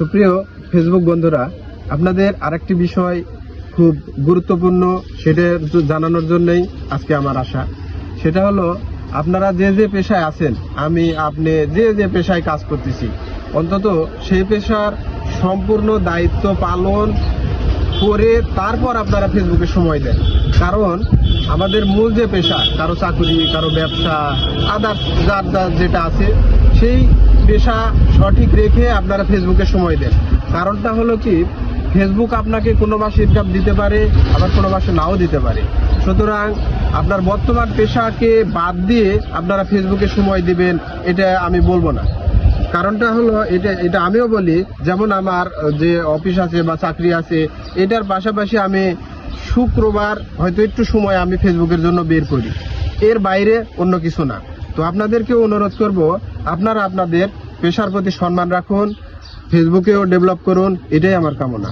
সুপ্রিয় ফেসবুক বন্ধুরা, আপনাদের আরেকটি বিষয় খুব গুরুত্বপূর্ণ, সেটা জানানোর জন্যই আজকে আমার আসা। সেটা হলো, আপনারা যে যে পেশায় আছেন, আপনি যে যে পেশায় কাজ করতেছি, অন্তত সেই পেশার সম্পূর্ণ দায়িত্ব পালন করে তারপর আপনারা ফেসবুকে সময় দেন। কারণ আমাদের মূল যে পেশা, কারো চাকরি, কারো ব্যবসা, আদার্স যার যার যেটা আছে, সেই পেশা সঠিক রেখে আপনারা ফেসবুকে সময় দেন। কারণটা হলো কি, ফেসবুক আপনাকে কোনো মাসে ইনকাম দিতে পারে, আবার কোনো মাসে নাও দিতে পারে। সুতরাং আপনার বর্তমান পেশাকে বাদ দিয়ে আপনারা ফেসবুকে সময় দিবেন, এটা আমি বলবো না। কারণটা হলো এটা আমিও বলি, যেমন আমার যে অফিস আছে বা চাকরি আছে, এটার পাশাপাশি আমি শুক্রবার হয়তো একটু সময় আমি ফেসবুকের জন্য বের করি, এর বাইরে অন্য কিছু না। তো আপনাদেরকেও অনুরোধ করব, আপনারা আপনাদের পেশার প্রতি সম্মান রাখুন, ফেসবুকেও ডেভেলপ করুন, এটাই আমার কামনা।